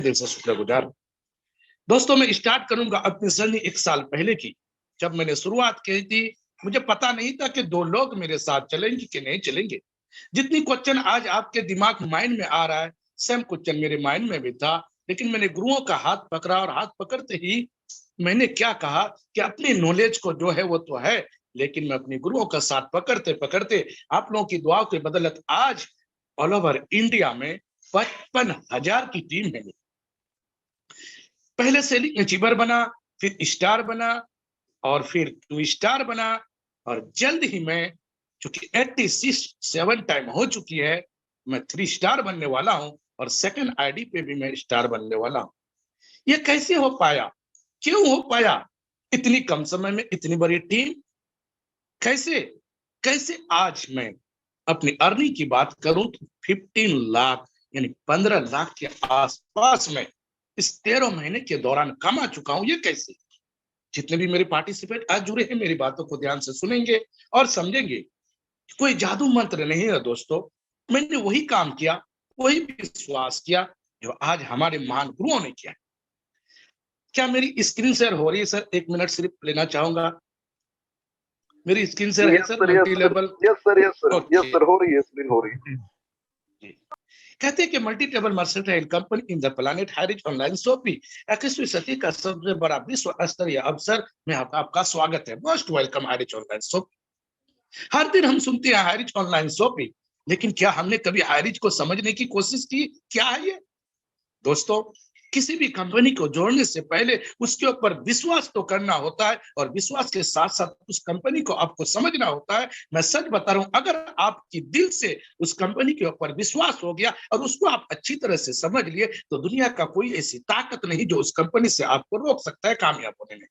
दिल से शुक्रगुजार हूं। दोस्तों, मैं स्टार्ट करूंगा अपनी जर्नी 1 साल पहले की। जब मैंने शुरुआत की थी, मुझे पता नहीं था कि 2 लोग मेरे साथ चलेंगे कि नहीं चलेंगे। जितनी क्वेश्चन आज आपके दिमाग माइंड में आ रहा है, सेम क्वेश्चन मेरे माइंड में भी था। लेकिन मैंने गुरुओं का हाथ पकड़ा और हाथ पकड़ते ही मैंने क्या कहा कि अपनी नॉलेज को जो है वो तो है, लेकिन मैं अपने गुरुओं का साथ पकड़ते पकड़ते आप लोगों की दुआओं के बदौलत आज ऑल ओवर इंडिया में 55,000 की टीम है। पहले सेलिंग अचीवर बना, फिर स्टार बना और फिर 2 स्टार बना, और जल्द ही मैं, चूंकि 86 टाइम हो चुकी है, मैं 3 स्टार बनने वाला हूं और सेकंड आईडी पे भी मैं स्टार बनने वाला हूं। ये कैसे हो पाया? क्यों हो पाया? इतनी कम समय में इतनी बड़ी टीम कैसे? कैसे आज मैं अपनी अर्निंग की बात करूं तो 15 लाख यानी 15 लाख के आसपास में इस 13 महीने के दौरान कमा चुका हूं। ये कैसे? जितने भी मेरे पार्टिसिपेट आज जुड़े हैं, मेरी बातों को ध्यान से सुनेंगे और समझेंगे। कोई जादू मंत्र नहीं है दोस्तों। मैंने वही काम किया, वही विश्वास किया जो आज हमारे महान गुरुओं ने किया। क्या मेरी स्क्रीन शेयर हो रही है सर? 1 मिनट सिर्फ लेना चाहूंगा। मेरी स्क्रीन शेयर है yes sir? Sir, yes multi sir, level. Yes sir, yes sir, yes okay. Sir, हो रही है, स्क्रीन हो रही है। कहते हैं कि multi table mercantile company in the planet Hirich online shopping 21वीं सदी का सबसे बड़ा विश्व स्तरीय अवसर में आपका स्वागत है। Most welcome Hirich online shopping. हर दिन हम सुनते हैं हाइरिच ऑनलाइन शॉपिंग, लेकिन क्या हमने कभी हाइरिच को समझने की कोशिश की? क्या है ये? दोस्तों, किसी भी कंपनी को जोड़ने से पहले उसके ऊपर विश्वास तो करना होता है, और विश्वास के साथ साथ उस कंपनी को आपको समझना होता है। मैं सच बता रहा हूं, अगर आपकी दिल से उस कंपनी के ऊपर विश्वास हो गया और उसको आप अच्छी तरह से समझ लिए, तो दुनिया का कोई ऐसी ताकत नहीं जो उस कंपनी से आपको रोक सकता है कामयाब होने में।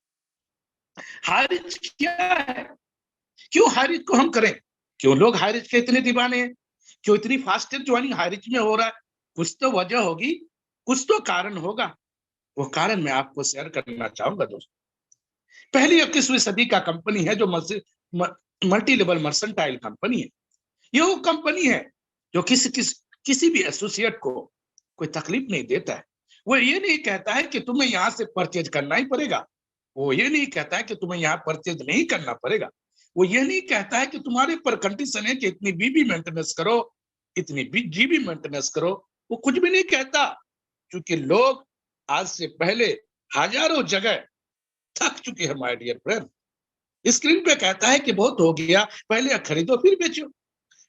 हारिज क्या है? क्यों हारिज को हम करें? क्यों लोग हारिज के इतने दीवाने हैं? क्यों इतनी फास्टेस्ट ज्वाइनिंग हारिज में हो रहा है? कुछ तो वजह होगी, कुछ तो कारण होगा। वो कारण मैं आपको शेयर करना चाहूंगा दोस्तों। पहली 21वीं सदी का कंपनी है जो मल्टी लेवल मर्सेंटाइल कंपनी है। ये वो कंपनी है जो किसी भी एसोसिएट को कोई तकलीफ नहीं देता है। वो ये नहीं कहता है कि तुम्हें यहां से परचेज करना ही पड़ेगा। वो ये नहीं कहता है कि तुम्हें यहाँ परचेज नहीं करना पड़ेगा। वो ये नहीं कहता है कि तुम्हारे पर कंडीशन है कि इतनी बीबी मेंटेनेंस करो, इतनी जीबी मेंटेनेंस करो। वो कुछ भी नहीं कहता, क्योंकि लोग आज से पहले हजारों जगह थक चुके हैं माय डियर फ्रेंड। स्क्रीन पे कहता है कि बहुत हो गया, पहले खरीदो फिर बेचो,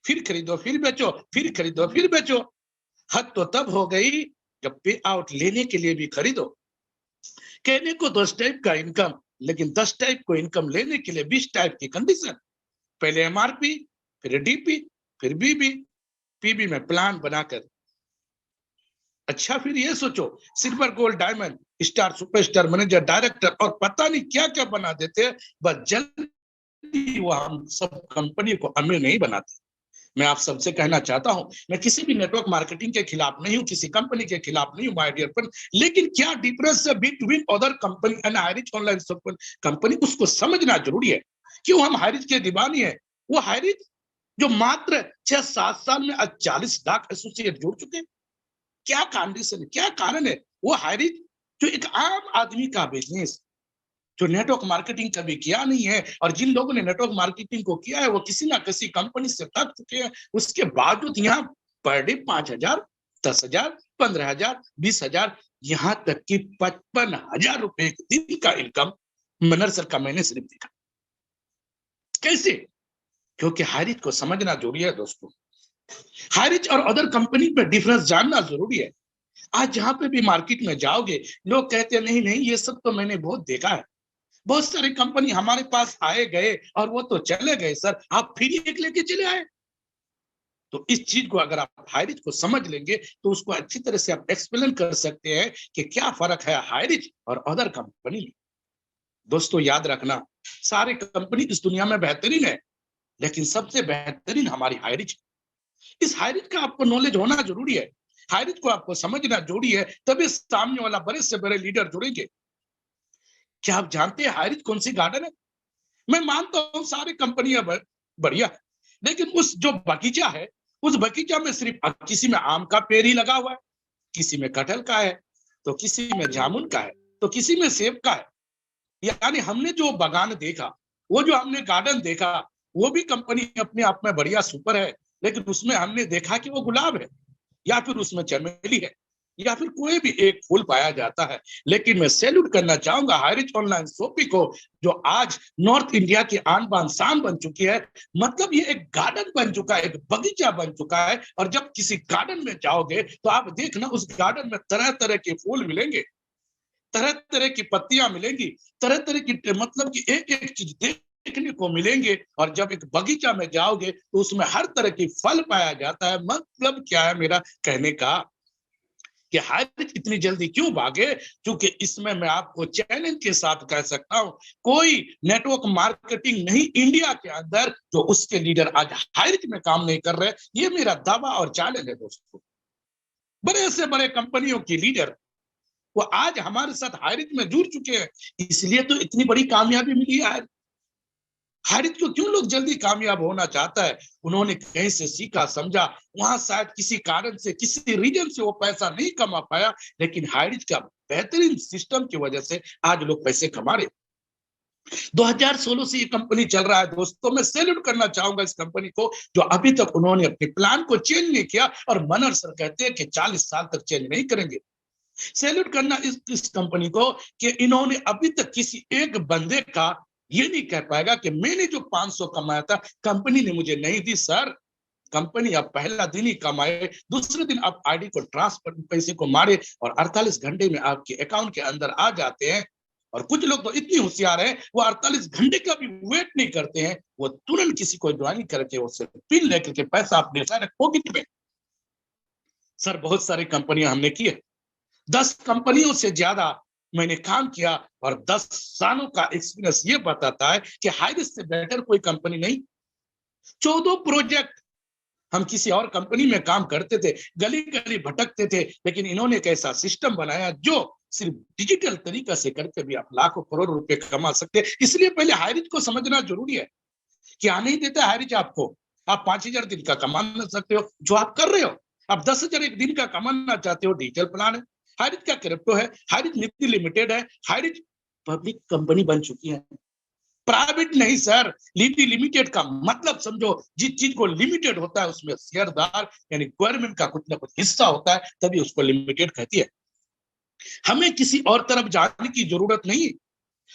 फिर खरीदो फिर बेचो, फिर खरीदो फिर बेचो। हद तो तब हो गई जब पे आउट लेने के लिए भी खरीदो। कहने को 10 टाइप का इनकम, लेकिन 10 टाइप को इनकम लेने के लिए 20 टाइप की कंडीशन। पहले एमआरपी, फिर डीपी, फिर बीबी, पीबी में प्लान बनाकर। अच्छा, फिर ये सोचो, silver gold diamond star superstar manager director और पता नहीं क्या क्या बना देते हैं। बस जल्दी वो हम सब कंपनी को अमीर नहीं बनाते। मैं आप सबसे कहना चाहता हूं, मैं किसी भी नेटवर्क मार्केटिंग के खिलाफ नहीं हूं, किसी कंपनी के खिलाफ नहीं हूं माय डियर फ्रेंड। लेकिन क्या डिफरेंस है between other company and Hirich online company, उसको समझना जरूरी है। क्यों हम हाइरिच के दीवानी है? वो हाइरिच जो मात्र 6-7 साल में आज 40 लाख एसोसिएट जुड़ चुके हैं। क्या कंडीशन, क्या कारण है? वो हाइरिच जो एक आम आदमी का बिजनेस, जो नेटवर्क मार्केटिंग कभी किया नहीं है, और जिन लोगों ने नेटवर्क मार्केटिंग को किया है वो किसी ना किसी कंपनी से थक चुके हैं, उसके बावजूद यहाँ पर डे 5,000, 10,000, 15,000, 20,000, यहाँ तक कि 55,000 रुपए एक दिन का इनकम मनर सर का मैंने सिर्फ देखा। कैसे? क्योंकि हारिज को समझना जरूरी है दोस्तों। हारिज और अदर कंपनी पे डिफरेंस जानना जरूरी है। आज जहां पे भी मार्केट में जाओगे, लोग कहते हैं नहीं नहीं ये सब तो मैंने बहुत देखा है, बहुत सारी कंपनी हमारे पास आए गए और वो तो चले गए सर, आप फिर एक लेके चले आए। तो इस चीज को अगर आप हाइरिच को समझ लेंगे तो उसको अच्छी तरह से आप एक्सप्लेन कर सकते हैं कि क्या फर्क है हाइरिच और अदर कंपनी में। दोस्तों, याद रखना, सारे कंपनी इस दुनिया में बेहतरीन है, लेकिन सबसे बेहतरीन हमारी हाइरिच। इस हाइरिच का आपको नॉलेज होना जरूरी है। हाइरिच को आपको समझना जरूरी है, तभी सामने वाला बड़े से बड़े लीडर जुड़ेंगे। क्या आप जानते हैं हाइरिच कौन सी गार्डन है? मैं मानता हूं सारी कंपनियां बढ़िया, लेकिन उस जो बगीचा है, उस बगीचा में सिर्फ किसी में आम का पेड़ ही लगा हुआ है, किसी में कटहल का है, तो किसी में जामुन का है, तो किसी में सेब का है। यानी हमने जो बागान देखा, वो जो हमने गार्डन देखा, वो भी कंपनी अपने आप में बढ़िया सुपर है, लेकिन उसमें हमने देखा कि वो गुलाब है, या फिर उसमें चमेली है, या फिर कोई भी एक फूल पाया जाता है। लेकिन मैं सैल्यूट करना चाहूंगा हाईरिच ऑनलाइन शॉपिंग को, जो आज नॉर्थ इंडिया की आन बान शान बन चुकी है। मतलब ये एक गार्डन बन चुका है, एक बगीचा बन चुका है। और जब किसी गार्डन में जाओगे तो आप देखना, उस गार्डन में तरह तरह के फूल मिलेंगे, तरह तरह की पत्तियां मिलेंगी, तरह तरह की, मतलब कि एक एक चीज देखने को मिलेंगे। और जब एक बगीचा में जाओगे तो उसमें हर तरह की फल पाया जाता है। मतलब क्या है मेरा कहने का, कि हाइरिच इतनी जल्दी क्यों भागे? क्योंकि इसमें मैं आपको चैलेंज के साथ कह सकता हूं, कोई नेटवर्क मार्केटिंग नहीं इंडिया के अंदर जो उसके लीडर आज हाइरिच में काम नहीं कर रहे। ये मेरा दावा और चैलेंज है दोस्तों। बड़े से बड़े कंपनियों की लीडर वो आज हमारे साथ हाइरिच में जुड़ चुके हैं, इसलिए तो इतनी बड़ी कामयाबी मिली है। हारिस को क्यों लोग जल्दी कामयाब होना चाहता है? उन्होंने कहीं से सीखा समझा, वहां शायद किसी कारण से, किसी रीजन से वो पैसा नहीं कमा पाया, लेकिन हारिस का बेहतरीन सिस्टम की वजह से आज लोग पैसे कमा रहे। 2016 से ये कंपनी चल रहा है दोस्तों। मैं सैल्यूट करना चाहूंगा इस कंपनी को, जो अभी तक उन्होंने अपने प्लान को चेंज नहीं किया। और मनर सर कहते हैं कि 40 साल तक चेंज नहीं करेंगे। सैल्यूट करना इस कंपनी को कि इन्होंने अभी तक किसी एक बंदे का ये नहीं कह पाएगा कि मैंने जो 500 कमाया था कंपनी ने मुझे नहीं दी। सर, कंपनी अब पहला दिन ही कमाए, दूसरे दिन आप आईडी को ट्रांसफर पैसे को मारे और 48 घंटे में आपके अकाउंट के अंदर आ जाते हैं। और कुछ लोग तो इतनी होशियार हैं, वो 48 घंटे का भी वेट नहीं करते हैं, वो तुरंत किसी को ज्वाइन करके उससे पिन लेकर के पैसा अपने पॉकेट में। सर, बहुत सारी कंपनियां हमने की है, 10 कंपनियों से ज्यादा मैंने काम किया, और 10 सालों का एक्सपीरियंस ये बताता है कि हाइरिस से बेटर कोई कंपनी नहीं। 14 प्रोजेक्ट हम किसी और कंपनी में काम करते थे, गली गली भटकते थे, लेकिन इन्होंने एक ऐसा सिस्टम बनाया जो सिर्फ डिजिटल तरीका से करके भी आप लाखों करोड़ रुपए कमा सकते हैं। इसलिए पहले हाइरिज को समझना जरूरी है। क्या नहीं देता हाइरिज आपको? आप 5,000 दिन का कमा सकते हो जो आप कर रहे हो। आप 10,000 एक दिन का कमाना चाहते हो, डिजिटल प्लान है। हाइरिज का क्रिप्टो है, हाइरिज निफ्टी लिमिटेड है, हाइरिज पब्लिक कंपनी बन चुकी है, प्राइवेट नहीं सर। लिमिटेड का मतलब समझो, जिस चीज को लिमिटेड होता है उसमें शेयरदार यानी गवर्नमेंट का कुछ ना कुछ हिस्सा होता है, तभी उसको लिमिटेड कहती है। हमें किसी और तरफ जाने की जरूरत नहीं।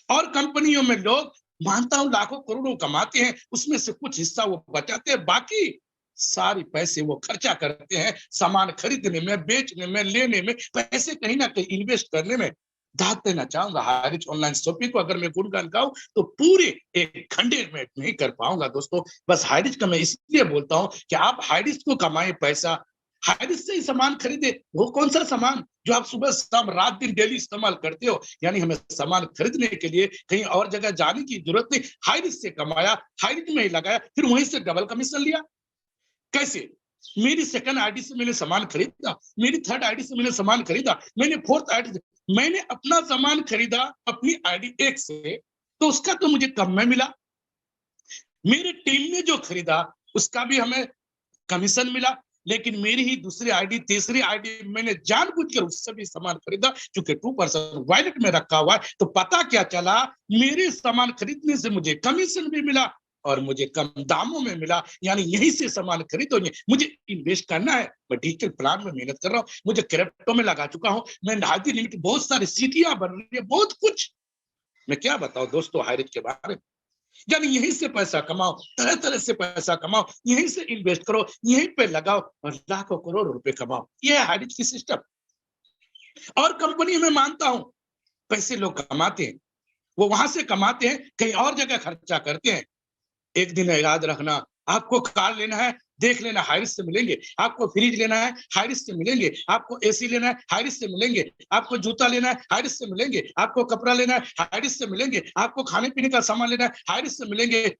और कंपनियों में लोग मानता हूं लाखों करोड़ों कमाते हैं, उसमें से कुछ हिस्सा वो बचाते हैं, बाकी सारी पैसे वो खर्चा करते हैं सामान खरीदने में, बेचने में, लेने में, पैसे कहीं ना कहीं इन्वेस्ट करने में। दाद देना चाहूंगा हारिज ऑनलाइन शॉपिंग को, अगर मैं गुणगान गाऊं तो पूरे एक घंटे में नहीं कर पाऊंगा दोस्तों। बस हारिज का मैं इसलिए बोलता हूं कि आप हारिज को कमाए पैसा, हारिज से ही सामान खरीदे। वो कौन सा सामान जो आप सुबह शाम रात दिन डेली इस्तेमाल करते हो? यानी हमें सामान खरीदने के लिए कहीं और जगह जाने की जरूरत नहीं, हाइरिज से कमाया, हाइरिज में ही लगाया, फिर वहीं से डबल कमीशन लिया। कैसे? मेरी सेकंड आईडी से मैंने सामान खरीदा, मेरी थर्ड आईडी से मैंने सामान खरीदा, मैंने फोर्थ आईडी से मैंने अपना सामान खरीदा अपनी आईडी एक से, तो उसका तो मुझे कम में मिला। मेरी टीम ने जो खरीदा उसका भी हमें कमीशन मिला। लेकिन मेरी ही दूसरी आईडी, तीसरी आईडी मैंने जानबूझकर उससे भी सामान खरीदा, क्योंकि 2% वॉलेट में रखा हुआ है। तो पता क्या चला, मेरे सामान खरीदने से मुझे कमीशन भी मिला और मुझे कम दामों में मिला। यानी यहीं से सामान खरीदो, मुझे इन्वेस्ट करना है, मैं डिजिटल प्लान में मेहनत कर रहा हूँ, मुझे क्रिप्टो में लगा चुका हूँ, मैं हाइरिज लिमिटेड, बहुत सारी सिटियां बन रही है, बहुत कुछ। मैं क्या बताऊं दोस्तों हाइरिज के बारे में। यानी यहीं से पैसा कमाओ, तरह तरह से पैसा कमाओ, यहीं से इन्वेस्ट करो, यहीं पे लगाओ और लाखों करोड़ रुपए कमाओ। ये है हाइरिज की सिस्टम। और कंपनी में मानता हूं पैसे लोग कमाते हैं, वो वहां से कमाते हैं, कहीं और जगह खर्चा करते हैं। एक दिन याद रखना, आपको कार लेना है, देख लेना हाइरिज से मिलेंगे। आपको फ्रिज लेना है, हाइरिज से मिलेंगे। आपको एसी लेना है, हाइरिज से मिलेंगे। आपको जूता लेना है, हाइरिज से मिलेंगे। आपको कपड़ा लेना है, हाइरिज से मिलेंगे। आपको खाने पीने का सामान लेना है, हाइरिज से मिलेंगे।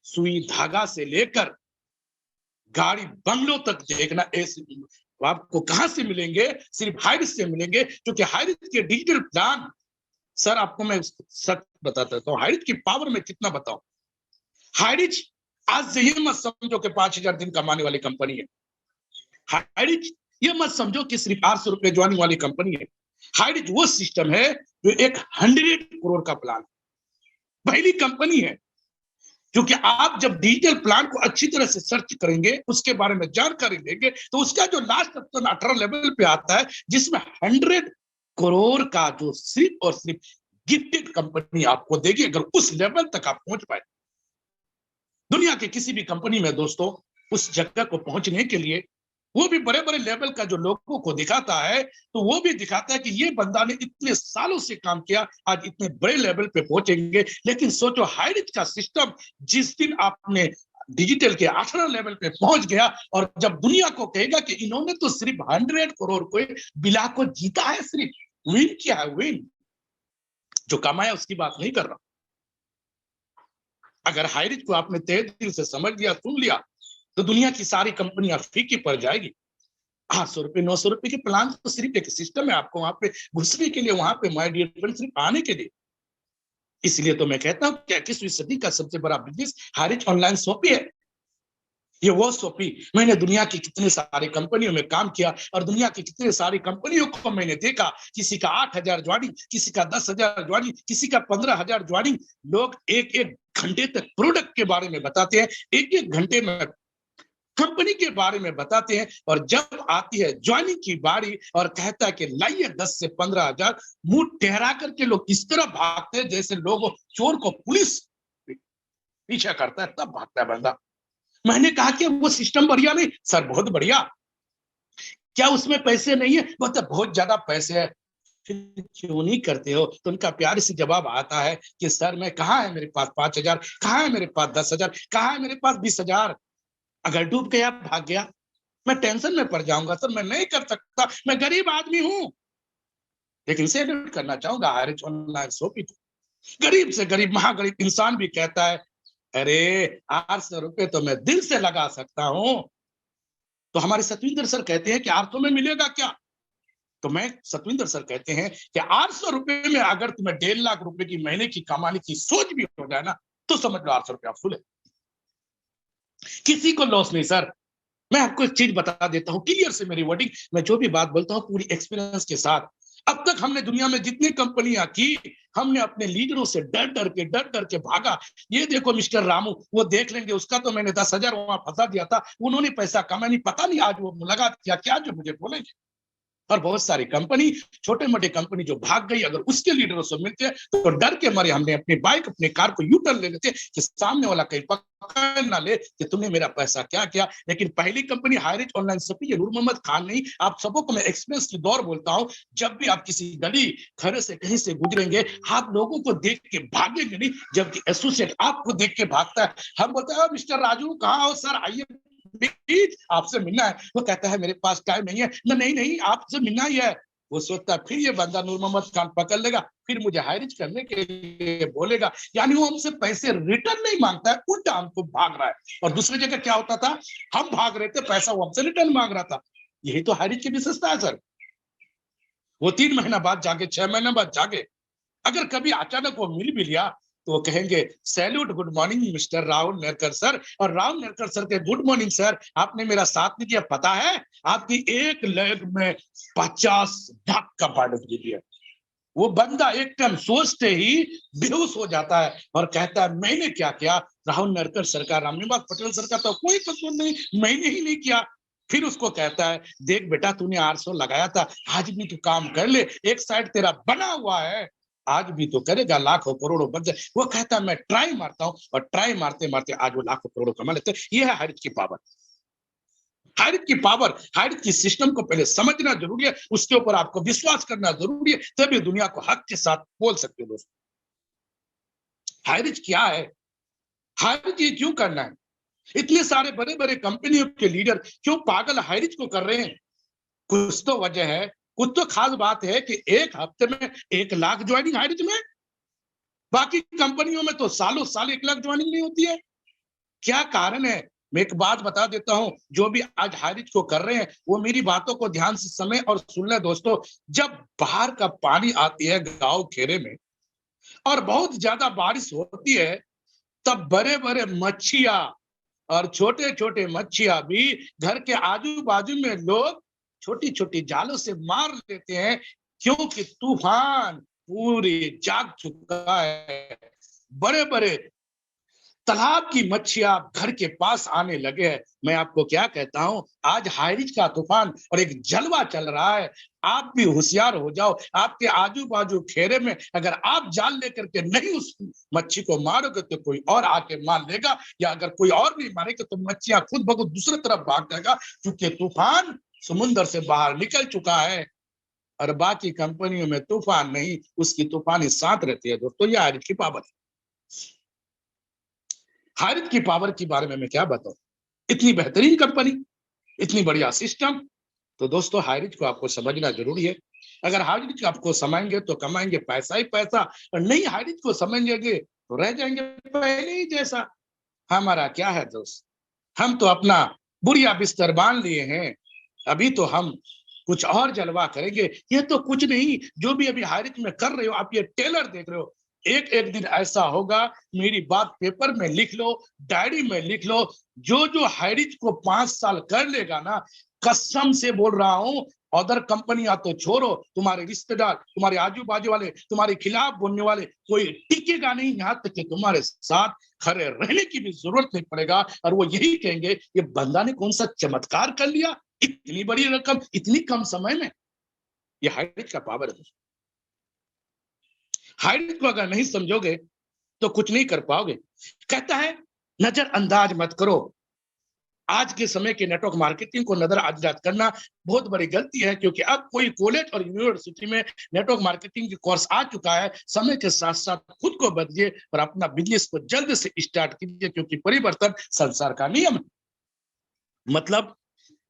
सुई धागा से लेकर गाड़ी बंगलों तक देखना, एसी आपको कहां से मिलेंगे? सिर्फ हाइरिज से मिलेंगे, क्योंकि हाइरिज के डिजिटल प्लान, सर आपको मैं सच बताता हूँ हाइरिज की पावर में कितना बताऊं। हाइरिज आज से ये मत समझो कि 5,000 दिन कमाने वाली कंपनी है। हाइरिज ये मत समझो कि सिर्फ 800 रुपए ज्वाइनिंग वाली कंपनी है। हाइरिच वो सिस्टम है जो एक 100 करोड़ का प्लान, पहली कंपनी है। क्योंकि आप जब डिजिटल प्लान को अच्छी तरह से सर्च करेंगे, उसके बारे में जानकारी देंगे, तो उसका जो लास्ट ऑप्शन 18 लेवल पे आता है, जिसमें 100 करोड़ का जो सिर्फ और सिर्फ गिफ्टेड कंपनी आपको देगी, अगर उस लेवल तक आप पहुंच पाए। दुनिया के किसी भी कंपनी में दोस्तों, उस जगह को पहुंचने के लिए वो भी बड़े बड़े लेवल का जो लोगों को दिखाता है, तो वो भी दिखाता है कि ये बंदा ने इतने सालों से काम किया, आज इतने बड़े लेवल पे पहुंचेंगे। लेकिन सोचो, हाइरिच का सिस्टम जिस दिन आपने डिजिटल के 18 लेवल पे पहुंच गया, और जब दुनिया को कहेगा कि इन्होंने तो सिर्फ 100 करोड़ को बिला को जीता है, सिर्फ विन किया है, विन जो कमाया उसकी बात नहीं कर रहा। अगर हाइरिच को आपने तहे दिल से समझ लिया, सुन लिया, तो दुनिया की सारी कंपनियां फीकी पड़ जाएगी। 800 रुपए 900 रुपए के प्लान तो सिर्फ एक सिस्टम है आपको वहां पे घुसने के लिए, वहां पे माय डियर फ्रेंड सिर्फ आने के लिए। इसलिए तो मैं कहता हूं कि 21वीं सदी का सबसे बड़ा बिजनेस हाइरिच ऑनलाइन शॉपिंग है। ये वो शॉपिंग, मैंने दुनिया की कितने सारी कंपनियों में काम किया, और दुनिया की कितने सारी कंपनियों को मैंने देखा, किसी का 8,000 ज्वाइनिंग, किसी का 10,000 ज्वाइनिंग, किसी का 15,000 ज्वाइनिंग। लोग एक एक घंटे तक प्रोडक्ट के बारे में बताते हैं, एक एक घंटे में कंपनी के बारे में बताते हैं, और जब आती है ज्वाइनिंग की बारी और कहता है कि लाइए 10 से 15,000, मुंह टहरा करके लोग इस तरह भागते हैं जैसे लोग चोर को पुलिस पीछा करता है, तब भागता है बंदा। मैंने कहा कि वो सिस्टम बढ़िया नहीं सर, बहुत बढ़िया। क्या उसमें पैसे नहीं है? मतलब बहुत ज्यादा पैसे है। फिर क्यों नहीं करते हो? तो उनका प्यार से जवाब आता है कि सर, मैं कहाँ है मेरे पास 5,000, कहाँ है मेरे पास 10,000, कहाँ है मेरे पास 20,000? अगर डूब गया, भाग गया, मैं टेंशन में पड़ जाऊंगा सर, मैं नहीं कर सकता, मैं गरीब आदमी हूं। लेकिन सैल्यूट करना चाहूंगा हाइरिच ऑनलाइन शॉपिंग। गरीब से गरीब महागरीब इंसान भी कहता है, अरे 800 रुपए तो मैं दिल से लगा सकता हूं। तो हमारे सतविंदर सर कहते हैं कि 800 में मिलेगा क्या? तो मैं सतविंदर सर कहते हैं कि 800 रुपए में अगर तुम्हें 1.5 लाख रुपए की महीने की कमाने की सोच भी हो जाए ना, तो समझ लो 800 रुपए आप फुल है। किसी को लॉस नहीं सर। मैं आपको एक चीज बता देता हूं, क्लियर से मेरी वर्डिंग, मैं जो भी बात बोलता हूं पूरी एक्सपीरियंस के साथ। अब तक हमने दुनिया में जितनी कंपनियां की, हमने अपने लीडरों से डर डर के भागा। ये देखो मिस्टर रामू, वो देख लेंगे, उसका तो मैंने 10,000 वहां फंसा दिया था, उन्होंने पैसा कमा नहीं, पता नहीं आज वो मुलाकात किया क्या जो मुझे बोलेंगे। और बहुत सारी कंपनी, छोटे मोटे कंपनी जो भाग गई, अगर उसके लीडरों से मिलते तो डर के मारे हमने अपनी बाइक, अपने कार को यू टर्न ले लेते कि सामने वाला कहीं पकड़ ना ले कि तुमने मेरा पैसा क्या किया। लेकिन पहली कंपनी हाइरिच ऑनलाइन शॉपिंग, ये नूर मोहम्मद खान नहीं, आप सबको को मैं एक्सपीरियंस की दौर बोलता हूं। जब भी आप किसी गली खड़े से कहीं से गुजरेंगे, आप लोगों को देख के भागेंगे नहीं, जबकि एसोसिएट आपको देख के भागता है। हम बोलते हैं मिस्टर राजू कहाँ हो सर, आइए आपसे मिलना है। वो कहता है मेरे पास टाइम नहीं है। नहीं नहीं, आपसे मिलना ही है। वो सोचता है फिर ये बंदा नूर मोहम्मद खान पकड़ लेगा, फिर मुझे हाइरिच करने के लिए बोलेगा। यानी वो हमसे पैसे रिटर्न नहीं मांगता है, उल्टा हमको भाग रहा है। और दूसरी जगह क्या होता था, हम भाग रहे थे, पैसा वो हमसे रिटर्न मांग रहा था। यही तो हाइरिच की विशेषता है सर। वो 3 महीना बाद जाके, 6 महीने बाद जाके, अगर कभी अचानक वो मिल भी लिया, तो वो कहेंगे salute, good morning mister Rahul Nerkar sir. और राहुल नेरकर सर के गुड मॉर्निंग सर, आपने मेरा साथ नहीं दिया, पता है आपकी एक लेग में 50 भाग का पार्ट दे दिया। वो बंदा एक टाइम सोचते ही बेहोश हो जाता है और कहता है मैंने क्या किया? राहुल नेरकर सर का, रामनिवास पटेल सर का तो कोई कसूर नहीं, मैंने ही नहीं किया। फिर उसको कहता है देख बेटा, तूने 800 लगाया था, आज भी तू काम कर ले, एक साइड तेरा बना हुआ है, आज भी तो करेगा, लाखों करोड़ों बन जाए। वो कहता है मैं ट्राई मारता हूं, और ट्राई मारते मारते आज वो लाखों करोड़ों कमा लेते हैं। ये है हाइरिच की पावर। हाइरिच की पावर, हाइरिच की सिस्टम को पहले समझना जरूरी है, उसके ऊपर आपको विश्वास करना जरूरी है, तभी दुनिया को हक के साथ बोल सकते हो दोस्तों। हाइरिच क्या है? हाइरिच ये क्यों करना है? इतने सारे बड़े बड़े कंपनियों के लीडर क्यों पागल हाइरिच को कर रहे हैं? कुछ तो वजह है, कुछ तो खास बात है कि एक हफ्ते में 1 लाख ज्वाइनिंग हाइरिच में, बाकी कंपनियों में तो सालों साल 1 लाख ज्वाइनिंग नहीं होती है। क्या कारण है? मैं एक बात बता देता हूं, जो भी आज हाइरिच को कर रहे हैं वो मेरी बातों को ध्यान से समय और सुन ले दोस्तों। जब बाहर का पानी आती है गांव खेरे में और बहुत ज्यादा बारिश होती है, तब बड़े बड़े मच्छियां और छोटे छोटे मच्छियां भी घर के आजू बाजू में लोग छोटी छोटी जालों से मार लेते हैं। क्योंकि तूफान पूरे जाग चुका है। बड़े बड़े तालाब की मच्छियां घर के पास आने लगे हैं। मैं आपको क्या कहता हूं, आज हाइरिच का तूफान और एक जलवा चल रहा है। आप भी होशियार हो जाओ। आपके आजू बाजू घेरे में अगर आप जाल लेकर के नहीं उस मच्छी को मारोगे तो कोई और आके मार लेगा, या अगर कोई और नहीं मारेगा तो मच्छियां खुद ब खुद दूसरी तरफ भाग जाएगा, क्योंकि तूफान समुद्र से बाहर निकल चुका है। और बाकी कंपनियों में तूफान नहीं, उसकी तूफानी साथ रहती है। दोस्तों, ये हाइरिच की पावर है। हाइरिच की पावर के बारे में मैं क्या बताऊं, इतनी बेहतरीन कंपनी, इतनी बढ़िया सिस्टम। तो दोस्तों, हाइरिच को आपको समझना जरूरी है। अगर हाइरिच आपको समझेंगे तो कमाएंगे पैसा ही पैसा, और नहीं हाइरिच को समझेंगे तो रह जाएंगे पहले ही जैसा। हमारा क्या है दोस्त, हम तो अपना बुढ़िया बिस्तर बांध लिए हैं। अभी तो हम कुछ और जलवा करेंगे। ये तो कुछ नहीं, जो भी अभी हाइरिच में कर रहे हो आप, ये टेलर देख रहे हो। एक एक दिन ऐसा होगा, मेरी बात पेपर में लिख लो, डायरी में लिख लो। जो जो हाइरिच को 5 साल कर लेगा ना, कसम से बोल रहा हूं, अदर कंपनियां तो छोड़ो, तुम्हारे रिश्तेदार, तुम्हारे आजू बाजू वाले, तुम्हारे खिलाफ बोलने वाले, कोई टिकेगा नहीं। यहाँ तक कि तुम्हारे साथ खड़े रहने की भी जरूरत नहीं पड़ेगा। और वो यही कहेंगे, ये बंदा ने कौन सा चमत्कार कर लिया, इतनी बड़ी रकम इतनी कम समय में। ये हाइरिच का पावर है। हाइरिच को अगर नहीं समझोगे तो कुछ नहीं कर पाओगे। कहता है नजरअंदाज मत करो। आज के समय के नेटवर्क मार्केटिंग को नजरअंदाज करना बहुत बड़ी गलती है, क्योंकि अब कोई कॉलेज और यूनिवर्सिटी में नेटवर्क मार्केटिंग की कोर्स आ चुका है। समय के साथ साथ खुद को बदलिए और अपना बिजनेस को जल्द से स्टार्ट कीजिए, क्योंकि परिवर्तन संसार का नियम है। मतलब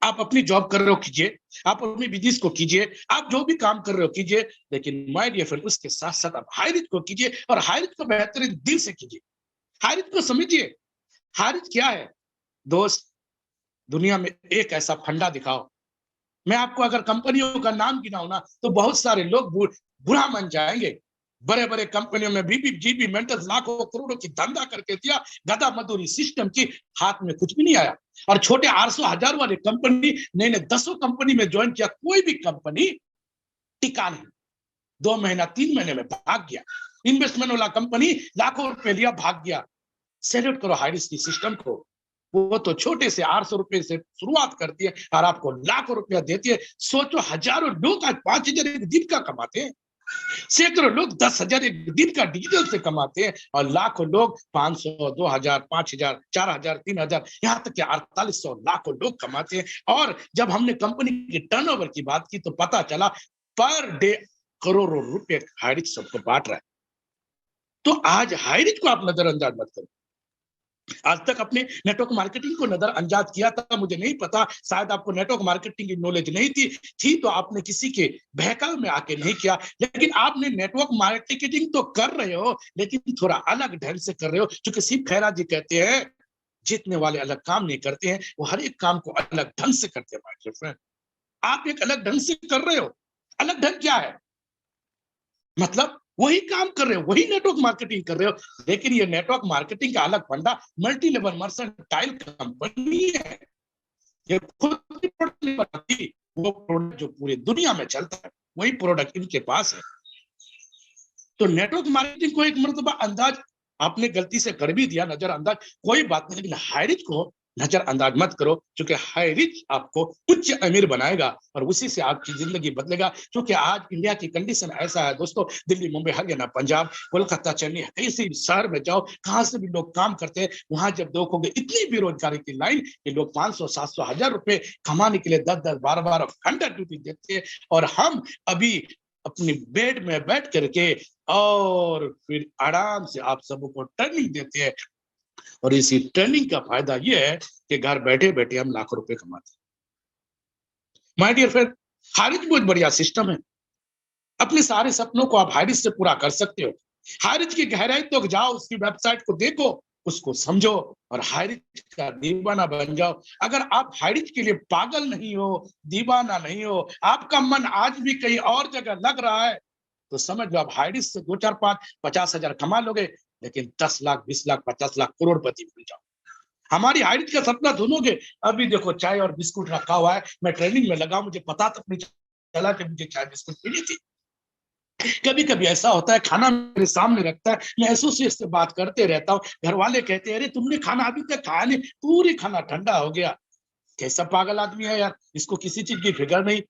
आप अपनी जॉब कर रहे हो कीजिए, आप अपनी बिजनेस को कीजिए, आप जो भी काम कर रहे हो कीजिए, लेकिन माय डियर फ्रेंड, उसके साथ साथ आप हाइरिच को कीजिए, और हाइरिच को बेहतरीन दिल से कीजिए। हाइरिच को समझिए। हाइरिच क्या है दोस्त, दुनिया में एक ऐसा फंडा दिखाओ। मैं आपको अगर कंपनियों का नाम गिनाऊं ना, तो बहुत सारे लोग बुरा मन जाएंगे। बड़े बड़े कंपनियों में बीबी जीबी मेंटल लाखों करोड़ों की धंधा करके दिया, गधा मजदूरी सिस्टम की, हाथ में कुछ भी नहीं आया। और छोटे 800 1000 वाले कंपनी ने 10 कंपनी में ज्वाइन किया, कोई भी कंपनी टिका नहीं। 2 महीना 3 महीने में भाग गया। इन्वेस्टमेंट वाला कंपनी लाखों रुपए लिया, भाग गया। सैल्यूट करो हाइरिच की सिस्टम को। वो तो छोटे से 800 रुपए से शुरुआत करती है और आपको लाखों रुपया देती है। सोचो, हजारों लोग आज 5000 एक दिन का कमाते हैं, सैकड़ों लोग 10,000 एक दिन का डिजिटल से कमाते हैं, और लाखों लोग 500 2000 5000 4000 3000, यहाँ तक कि 4800 लाखों लोग कमाते हैं। और जब हमने कंपनी के टर्नओवर की बात की तो पता चला पर डे करोड़ों रुपए हाइरिच सबको बांट रहा है। तो आज हाइरिच को आप नजरअंदाज मत करो। आज तक अपने नेटवर्क मार्केटिंग को नजरअंदाज किया था, मुझे नहीं पता, शायद आपको नेटवर्क मार्केटिंग की नॉलेज नहीं थी तो आपने किसी के बहकावे में आके नहीं किया। लेकिन आपने नेटवर्क मार्केटिंग तो कर रहे हो, लेकिन थोड़ा अलग ढंग से कर रहे हो। क्योंकि शिव खैरा जी कहते हैं, जीतने वाले अलग काम नहीं करते हैं, वो हर एक काम को अलग ढंग से करते हैं। माय डियर फ्रेंड, आप एक अलग ढंग से कर रहे हो। अलग ढंग क्या है, मतलब वही काम कर रहे हो, वही नेटवर्क मार्केटिंग कर रहे हो, लेकिन ये नेटवर्क मार्केटिंग का अलग फंडा, मल्टी लेवल मर्सेंटाइल कंपनी है। ये खुद की प्रोडक्ट नहीं बनाती, वो प्रोडक्ट जो पूरी दुनिया में चलता है वही प्रोडक्ट इनके पास है। तो नेटवर्क मार्केटिंग को एक मरतबा अंदाज आपने गलती से कर भी दिया, नजरअंदाज, कोई बात नहीं, लेकिन हाइरिच को नजरअंदाज मत करो, क्योंकि हाइरिच आपको उच्च अमीर बनाएगा और उसी से आपकी जिंदगी बदलेगा। क्योंकि आज इंडिया की कंडीशन ऐसा है दोस्तों, दिल्ली मुंबई हरियाणा पंजाब कोलकाता चेन्नई, किसी शहर में जाओ, कहां से भी लोग काम करते हैं, वहां जब देखोगे इतनी बेरोजगारी की लाइन कि लोग 500 700 1000 रुपए कमाने के लिए 10 10 12 12 घंटा ड्यूटी देते हैं, और हम अभी अपने बेड में बैठ करके और फिर आराम से आप सबको ट्रेनिंग देते हैं। और इसी ट्रेनिंग का फायदा ये है कि घर बैठे बैठे हम लाखों रुपए कमाते हैं। माय डियर फ्रेंड, हाइरिच बहुत बढ़िया सिस्टम है। अपने सारे सपनों को आप हाइरिच से पूरा कर सकते हो। हाइरिच की गहराई तक तो जाओ, उसकी वेबसाइट को देखो, उसको समझो और हाइरिच का दीवाना बन जाओ। अगर आप हाइरिच के लिए पागल नहीं हो, दीवाना नहीं हो, आपका मन आज भी कहीं और जगह लग रहा है, तो समझ लो आप हाइरिच से 2 4 5 50 हजार कमा लोगे, लेकिन 10 लाख 20 लाख 50 लाख करोड़पति बन जाओ। हमारी हाइरिच का सपना सुनोगे। अभी देखो चाय और बिस्कुट रखा हुआ है, मैं ट्रेनिंग में लगा, मुझे पता तक नहीं चला कि मुझे चाय बिस्कुट पीनी थी। कभी कभी ऐसा होता है, खाना मेरे सामने रखता है, मैं एसोसिएट से बात करते रहता हूँ, घर वाले कहते हैं अरे तुमने खाना अभी तक खाया नहीं, पूरी खाना ठंडा हो गया। कैसा पागल आदमी है यार, इसको किसी चीज की फिक्र नहीं,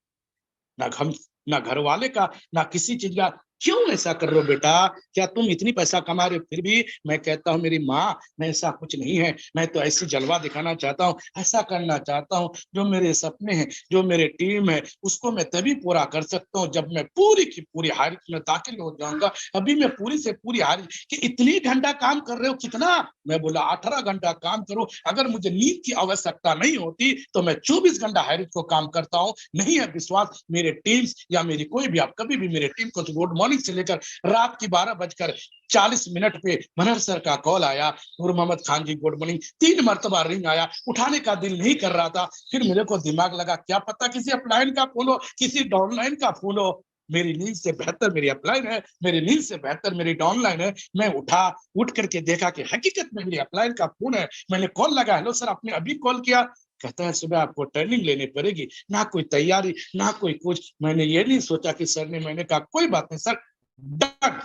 ना हम, ना घर वाले का, ना किसी चीज का। क्यों ऐसा कर रहे हो बेटा? क्या तुम इतनी पैसा कमा रहे हो फिर भी? मैं कहता हूँ मेरी माँ, मैं ऐसा कुछ नहीं है, मैं तो ऐसी जलवा दिखाना चाहता हूँ, ऐसा करना चाहता हूँ, जो मेरे सपने हैं, जो मेरे टीम है, उसको मैं तभी पूरा कर सकता हूँ जब मैं पूरी की पूरी हारिज में दाखिल हो जाऊंगा। अभी मैं पूरी से पूरी हारिज कि इतनी घंटा काम कर रहे हो, कितना? मैं बोला 18 घंटा काम करो, अगर मुझे नींद की आवश्यकता नहीं होती तो मैं 24 घंटा हारिज को काम करता हूँ। नहीं है विश्वास, मेरे टीम्स या मेरी कोई भी, आप कभी भी मेरे टीम को गुड मॉर्निंग से लेकर रात की 12:40 पे मनहर सर का कॉल आया, नूर मोहम्मद खान जी गुड मॉर्निंग, 3 मरतबा रिंग आया, उठाने का दिल नहीं कर रहा था। फिर मेरे को दिमाग लगा क्या पता किसी अपलाइन का फोन हो, किसी डाउनलाइन का फोन हो। मेरी नींद से बेहतर मेरी अपलाइन है, मेरी नींद से बेहतर मेरी डाउनलाइन है। मैं उठ करके देखा कि हकीकत में मेरी अपलाइन का फोन है। मैंने कॉल लगा, हेलो सर आपने अभी कॉल किया? कहता है सुबह आपको ट्रेनिंग लेनी पड़ेगी, ना कोई तैयारी ना कोई कुछ। मैंने ये नहीं सोचा कि सर ने, मैंने कहा कोई बात नहीं सर, डन।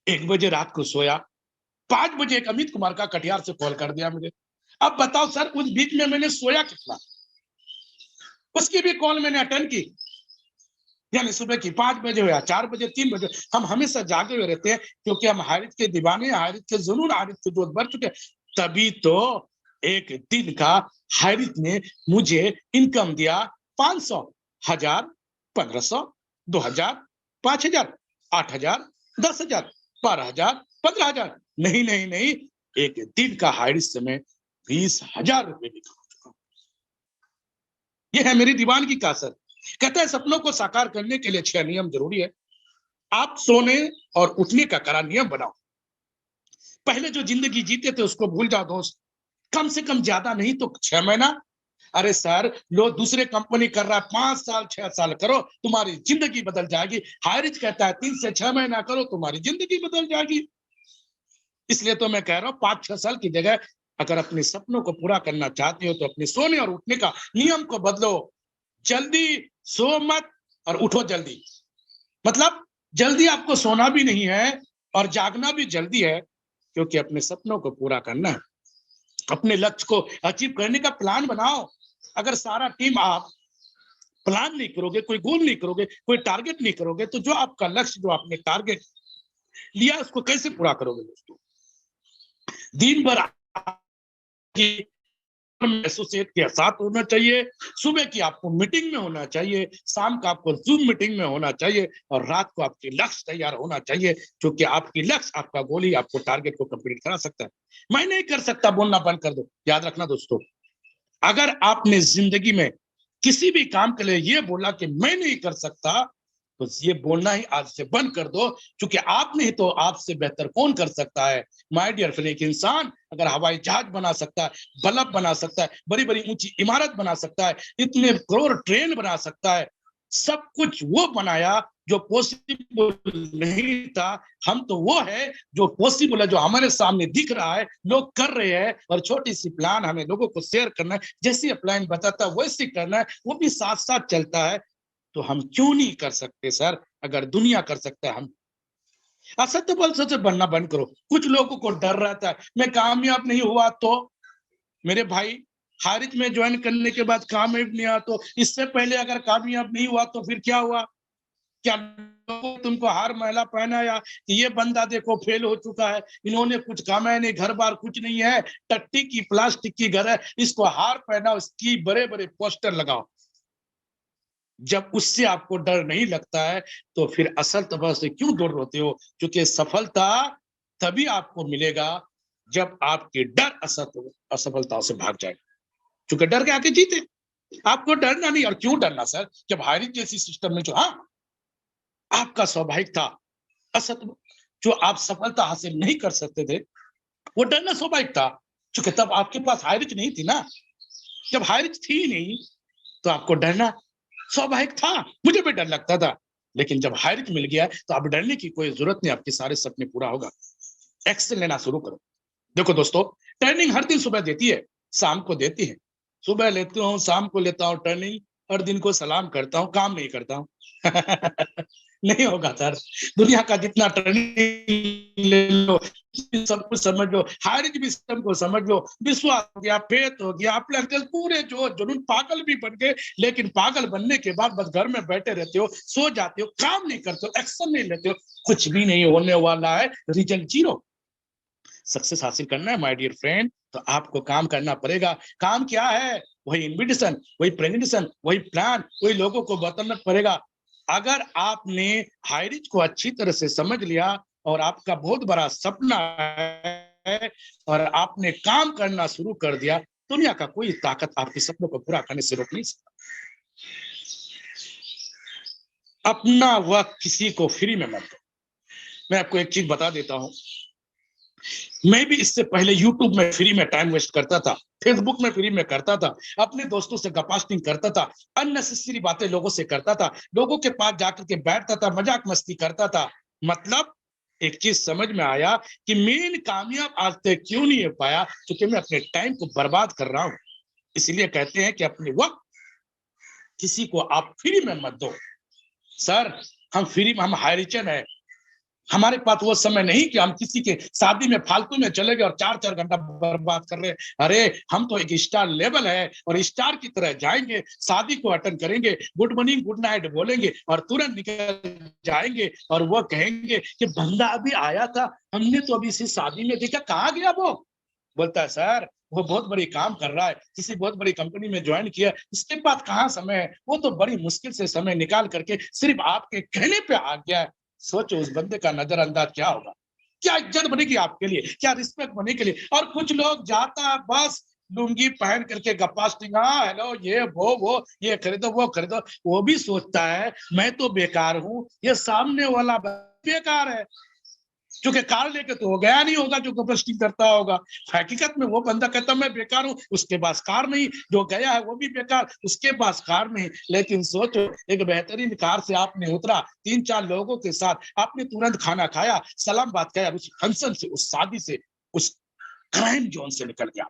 1 बजे रात को सोया, 5 बजे एक अमित कुमार का कटिहार से कॉल कर दिया मुझे। अब बताओ सर, उस बीच में मैंने सोया कितना? उसकी भी कॉल मैंने अटेंड की, यानी सुबह की 5 बजे हो या 4 बजे 3 बजे, हम हमेशा जागे हुए रहते हैं, क्योंकि हम हारिज के दीवाने, हारिज के जुनून, हारिज के दोस्त बढ़ चुके। तभी तो एक दिन का हारिज ने मुझे इनकम दिया 500, 1000, 1500, 2000, 5000, 8000, 10,000, 12,000, 15,000, नहीं नहीं नहीं, एक दिन का हारिज से मैं 20,000 रुपए भी कमा चुका हूं। यह है मेरी दीवानगी का असर। कहता है सपनों को साकार करने के लिए 6 नियम जरूरी है। आप सोने और उठने का कड़ा नियम बनाओ। पहले जो जिंदगी जीते थे उसको भूल जाओ दोस्त, कम से कम ज्यादा नहीं तो 6 महीना। अरे सर, लो दूसरे कंपनी कर रहा है 5 साल 6 साल करो, तुम्हारी जिंदगी बदल जाएगी। हारिज कहता है 3 से 6 महीना करो, तुम्हारी जिंदगी बदल जाएगी। इसलिए तो मैं कह रहा हूँ 5-6 साल की जगह अगर अपने सपनों को पूरा करना चाहते हो तो अपने सोने और उठने का नियम को बदलो। जल्दी सो मत और उठो जल्दी। मतलब जल्दी आपको सोना भी नहीं है और जागना भी जल्दी है, क्योंकि अपने सपनों को पूरा करना है। अपने लक्ष्य को अचीव करने का प्लान बनाओ। अगर सारा टीम आप प्लान नहीं करोगे, कोई गोल नहीं करोगे, कोई टारगेट नहीं करोगे, तो जो आपका लक्ष्य, जो आपने टारगेट लिया, उसको कैसे पूरा करोगे दोस्तों? दिन भर एसोसिएट के साथ होना चाहिए, सुबह की आपको मीटिंग में होना चाहिए, शाम का आपको जूम मीटिंग में होना चाहिए, और रात को आपके लक्ष्य तैयार होना चाहिए, क्योंकि आपकी लक्ष्य, आपका गोल ही आपको टारगेट को कंप्लीट करा सकता है। मैं नहीं कर सकता बोलना बंद कर दो। याद रखना दोस्तों, अगर आपने जिंदगी में किसी भी काम के लिए ये बोला कि मैं नहीं कर सकता, तो ये बोलना ही आज से बंद कर दो, क्योंकि आप नहीं तो आपसे बेहतर कौन कर सकता है। माय डियर फ्रेंड, एक इंसान अगर हवाई जहाज बना सकता है, बल्ब बना सकता है, बड़ी बड़ी ऊंची इमारत बना सकता है, इतने करोड़ ट्रेन बना सकता है, सब कुछ वो बनाया जो पॉसिबल नहीं था। हम तो वो है जो पॉसिबल है, जो हमारे सामने दिख रहा है, लोग कर रहे हैं, और छोटी सी प्लान हमें लोगों को शेयर करना है, जैसी प्लान बताता है वैसे करना है, वो भी साथ साथ चलता है। तो हम क्यों नहीं कर सकते सर? अगर दुनिया कर सकता है, हम असत्य बोल सच बनना बंद करो। कुछ लोगों को डर रहता है, मैं कामयाब नहीं हुआ तो। मेरे भाई, हारिज में ज्वाइन करने के बाद कामयाब नहीं हुआ तो, इससे पहले अगर कामयाब नहीं हुआ तो फिर क्या हुआ? क्या लोगों तुमको हार महिला पहनाया कि ये बंदा देखो फेल हो चुका है, इन्होंने कुछ कमाया नहीं, घर बार कुछ नहीं है, टट्टी की प्लास्टिक की घर है, इसको हार पहनाओ, इसकी बड़े बड़े पोस्टर लगाओ। जब उससे आपको डर नहीं लगता है तो फिर असल तबाह से क्यों दूर होते हो? क्योंकि सफलता तभी आपको मिलेगा जब आपके डर असफलता से भाग जाए। क्योंकि डर के आके जीते। आपको डरना नहीं। और क्यों डरना सर? जब हायरिंग जैसी सिस्टम में जो, हाँ, आपका स्वाभाविक था असत, जो आप सफलता हासिल नहीं कर सकते थे, वो डरना स्वाभाविक था, क्योंकि तब आपके पास हायरिंग नहीं थी ना। जब हायरिंग थी नहीं तो आपको डरना स्वाभाविक था। मुझे भी डर लगता था, लेकिन जब हायरिंग मिल गया तो अब डरने की कोई जरूरत नहीं, आपके सारे सपने पूरा होगा। एक्शन लेना शुरू करो। देखो दोस्तों, ट्रेनिंग हर दिन सुबह देती है, शाम को देती है। सुबह लेती हूँ, शाम को लेता हूँ ट्रेनिंग, हर दिन को सलाम करता हूँ, काम नहीं करता हूँ। नहीं होगा सर। दुनिया का जितना ट्रेनिंग ले लो, सब कुछ समझ लो, हायरिंग भी सिस्टम को समझ लो, विश्वास हो गया, फेथ हो गया, अप्लायंसेस पूरे जो जुनून, पागल भी बन गए। लेकिन पागल बनने के बाद बस घर में बैठे रहते हो, सो जाते हो, काम नहीं करते हो, एक्शन नहीं लेते हो, कुछ भी नहीं होने वाला है, रिजल्ट जीरो। सक्सेस हासिल करना है माय डियर फ्रेंड, तो आपको काम करना पड़ेगा। काम क्या है? वही इन्विटेशन, वही प्रेजेंटेशन, वही प्लान, वही लोगों को बताना पड़ेगा। अगर आपने हायरिज को अच्छी तरह से समझ लिया और आपका बहुत बड़ा सपना है और आपने काम करना शुरू कर दिया, दुनिया का कोई ताकत आपके सपनों को पूरा करने से रोक नहीं सकता। अपना वक्त किसी को फ्री में मत दो। मैं आपको एक चीज बता देता हूं, मैं भी इससे पहले यूट्यूब में फ्री में टाइम वेस्ट करता था, फेसबुक में फ्री में करता था, अपने दोस्तों से गपास्टिंग करता था, अननेसेसरी बातें लोगों से करता था, लोगों के पास जाकर के बैठता था, मजाक मस्ती करता था। मतलब एक चीज समझ में आया कि मेन कामयाब आज तक क्यों नहीं हो पाया, क्योंकि मैं अपने टाइम को बर्बाद कर रहा हूं। इसलिए कहते हैं कि अपने वक्त किसी को आप फ्री में मत दो। सर, हम हाईरिचन है, हमारे पास वो समय नहीं कि हम किसी के शादी में फालतू में चले गए और 4-4 घंटा बर्बाद कर रहे हैं। अरे हम तो एक स्टार लेवल है और स्टार की तरह जाएंगे, शादी को अटेंड करेंगे, गुड मॉर्निंग गुड नाइट बोलेंगे और तुरंत निकल जाएंगे और वो कहेंगे कि बंदा अभी आया था, हमने तो अभी इसी शादी में देखा, कहाँ गया वो? बोलता है सर वो बहुत बड़ी काम कर रहा है, किसी बहुत बड़ी कंपनी में ज्वाइन किया, इसके बाद कहाँ समय है, वो तो बड़ी मुश्किल से समय निकाल करके सिर्फ आपके कहने पे आ गया है। सोचो उस बंदे का नजरअंदाज क्या होगा, क्या इज्जत बनेगी आपके लिए, क्या रिस्पेक्ट बने के लिए। और कुछ लोग जाता है बस लुंगी पहन करके गप्पास्टिंग, हाँ हेलो ये वो ये खरीदो वो खरीदो, वो भी सोचता है मैं तो बेकार हूँ, ये सामने वाला बेकार है, क्योंकि कार लेके तो वो गया नहीं होगा जो गपस्टिंग करता होगा। हकीकत में वो बंदा कहता मैं बेकार हूँ, उसके पास कार नहीं, जो गया है वो भी बेकार, उसके पास कार नहीं। लेकिन सोचो एक बेहतरीन कार से आपने उतरा, 3-4 लोगों के साथ आपने तुरंत खाना खाया, सलाम बात किया, उस फंक्शन से, उस शादी से, उस क्राइम जोन से निकल गया,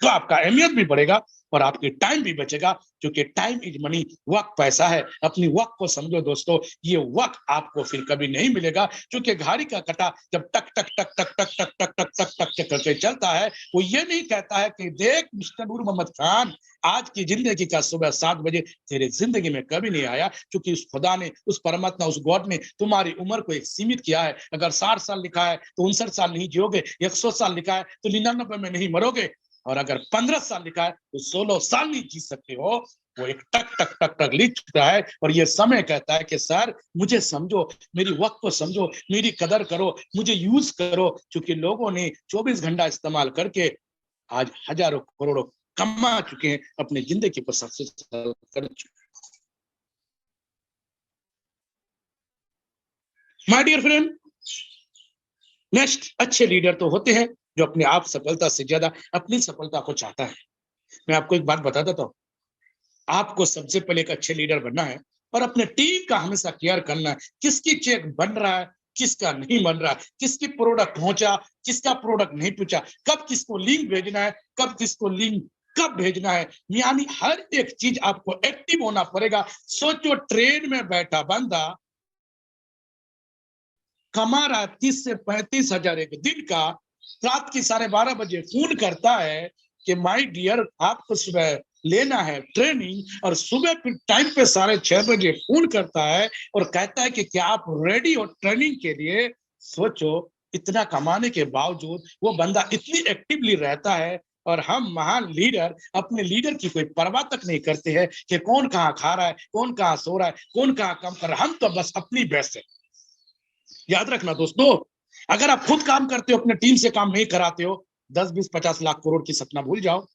तो आपका अहमियत भी बढ़ेगा और आपकी टाइम भी बचेगा, क्योंकि टाइम इज मनी, वक्त पैसा है। अपनी वक्त को समझो दोस्तों, ये वक्त आपको फिर कभी नहीं मिलेगा, क्योंकि घड़ी का कटा जब टक टक टक टक टक टक टक टक टक टक टक करके चलता है, वो ये नहीं कहता है कि देख मिस्टर नूर मोहम्मद खान, आज की जिंदगी का सुबह 7 बजे तेरे जिंदगी में कभी नहीं आया, क्योंकि उस खुदा ने, उस परमात्मा, उस गॉड ने तुम्हारी उम्र को एक सीमित किया है। अगर 60 साल लिखा है तो 59 साल नहीं जियोगे, 100 साल लिखा है तो 99 में नहीं मरोगे, और अगर 15 साल लिखा है तो 16 साल नहीं जी सकते हो। वो एक टक टक टक टक लिख चुका है और ये समय कहता है कि सर मुझे समझो, मेरी वक्त को समझो, मेरी कदर करो, मुझे यूज करो, क्योंकि लोगों ने 24 घंटा इस्तेमाल करके आज हजारों करोड़ों कमा चुके हैं, अपनी जिंदगी पर सक्सेस कर चुके। माय डियर फ्रेंड, नेक्स्ट अच्छे लीडर तो होते हैं जो अपने आप सफलता से ज्यादा अपनी सफलता को चाहता है। मैं आपको एक बात बता देता हूँ, आपको सबसे पहले एक अच्छे लीडर बनना है और अपने टीम का हमेशा केयर करना है, किसकी चेक बन रहा है, किसका नहीं बन रहा है, किसकी प्रोडक्ट पहुंचा, किसका प्रोडक्ट नहीं पहुंचा, कब किसको लिंक भेजना है, कब किसको लिंक कब भेजना है, यानी हर एक चीज आपको एक्टिव होना पड़ेगा। सोचो ट्रेन में बैठा बंदा कमा रहा 30 से 35 हजार एक दिन का, रात की 12:30 बजे फोन करता है कि माय डियर आपको सुबह लेना है ट्रेनिंग, और सुबह फिर टाइम पे 6:30 बजे फोन करता है और कहता है कि क्या आप रेडी हो ट्रेनिंग के लिए। सोचो इतना कमाने के बावजूद वो बंदा इतनी एक्टिवली रहता है, और हम महान लीडर अपने लीडर की कोई परवाह तक नहीं करते हैं कि कौन कहाँ खा रहा है, कौन कहाँ सो रहा है, कौन कहाँ कम कर रहा है, हम तो बस अपनी बेस्ट है। याद रखना दोस्तों, अगर आप खुद काम करते हो, अपने टीम से काम नहीं कराते हो, 10-20-50 लाख करोड़ की सपना भूल जाओ।